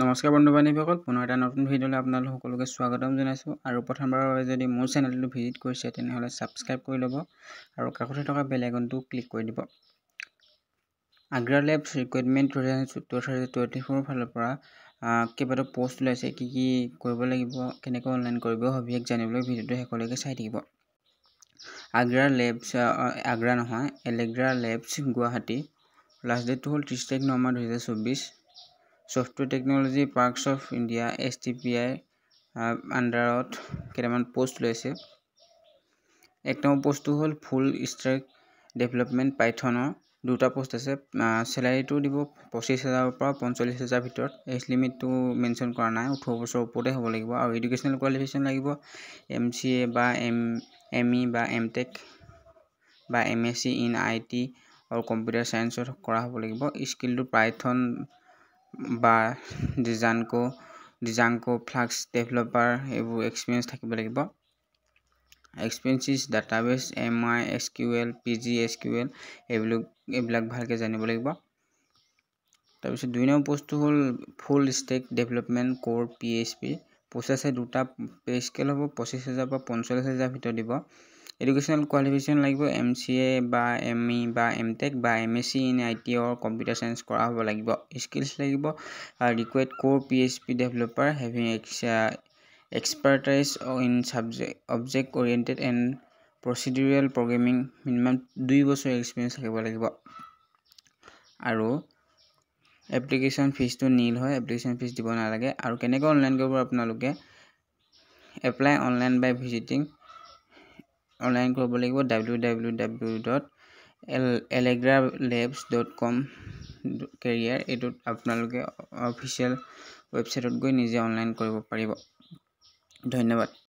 নমস্কাৰ বন্ধু বান্ধৱীসকল, পুনৰ এটা নতুন ভিডিঅ'লৈ আপোনালোক সকলোকে স্বাগতম জনাইছোঁ। আৰু প্ৰথমবাৰৰ বাবে যদি মোৰ চেনেলটো ভিজিট কৰিছে তেনেহ'লে ছাবস্ক্ৰাইব কৰি ল'ব আৰু কাষতে থকা বেল আইকনটো ক্লিক কৰি দিব। আগ্ৰা লেবছ ৰিক্ৰুইটমেণ্ট 2024 ফালৰ পৰা কেইবাটাও পোষ্ট ওলাইছে। কি কৰিব লাগিব, কেনেকৈ অনলাইন কৰিব, সবিশেষ জানিবলৈ ভিডিঅ'টো শেষলৈকে চাই থাকিব। এলেগ্ৰা লেবছ গুৱাহাটী। লাষ্ট ডেটটো হ'ল 30 তাৰিখ November 2024। Software technology parks of India STPI আণ্ডাৰত কেইটামান পোষ্ট লৈছে। এক নম্বৰ পোষ্টটো হ'ল ফুল ষ্টেক ডেভেলপমেণ্ট পাইথনৰ। দুটা পোষ্ট আছে। চেলাৰীটো দিব 25,000ৰ পৰা 45,000 ভিতৰত। এজ লিমিটটো মেনশ্যন কৰা নাই, 18 বছৰৰ ওপৰতে হ'ব লাগিব। আৰু এডুকেশ্যনেল কোৱালিফিকেশ্যন লাগিব MCA বা ME বা MTech বা MSc ইন IT আৰু কম্পিউটাৰ চায়েন্সত কৰা হ'ব লাগিব। স্কিলটো পাইথন বা ডিজাংকো ফ্লাস্ক ডেভেলপাৰ এইবোৰ এক্সপিৰিয়েঞ্চ থাকিব লাগিব। এক্সপেৰিয়েঞ্চ ডাটাবেছ MySQL PGSQL এইবিলাক ভালকৈ জানিব লাগিব। তাৰপিছত 2 নম্বৰ পোষ্টটো হ'ল ফুল ষ্টেক ডেভেলপমেণ্ট ক'ৰ PHP। পোষ্ট আছে দুটা। পে স্কেল হ'ব 25,000 পৰা 45,000 ভিতৰত দিব। এডুকেশ্যনেল কোৱালিফিকেশ্যন লাগিব MCA বা ME বা MTech বা MSc in IT or computer science কৰা হ'ব লাগিব। স্কিলছ লাগিব required core PHP developer having expertise in object oriented and procedural programming. Minimum 2 বছৰ এক্সপিৰিয়েঞ্চ থাকিব লাগিব। আৰু এপ্লিকেশ্যন ফিজটো নীল হয়, এপ্লিকেশ্যন ফিজ দিব নালাগে। আৰু কেনেকৈ অনলাইন কৰিব আপোনালোকে এপ্লাই অনলাইন বাই ভিজিটিং অনলাইন কৰিব লাগিব www.allegralabs.com কেৰিয়াৰ। এইটোত আপোনালোকে অফিচিয়েল ৱেবছাইটত গৈ নিজে অনলাইন কৰিব পাৰিব। ধন্যবাদ।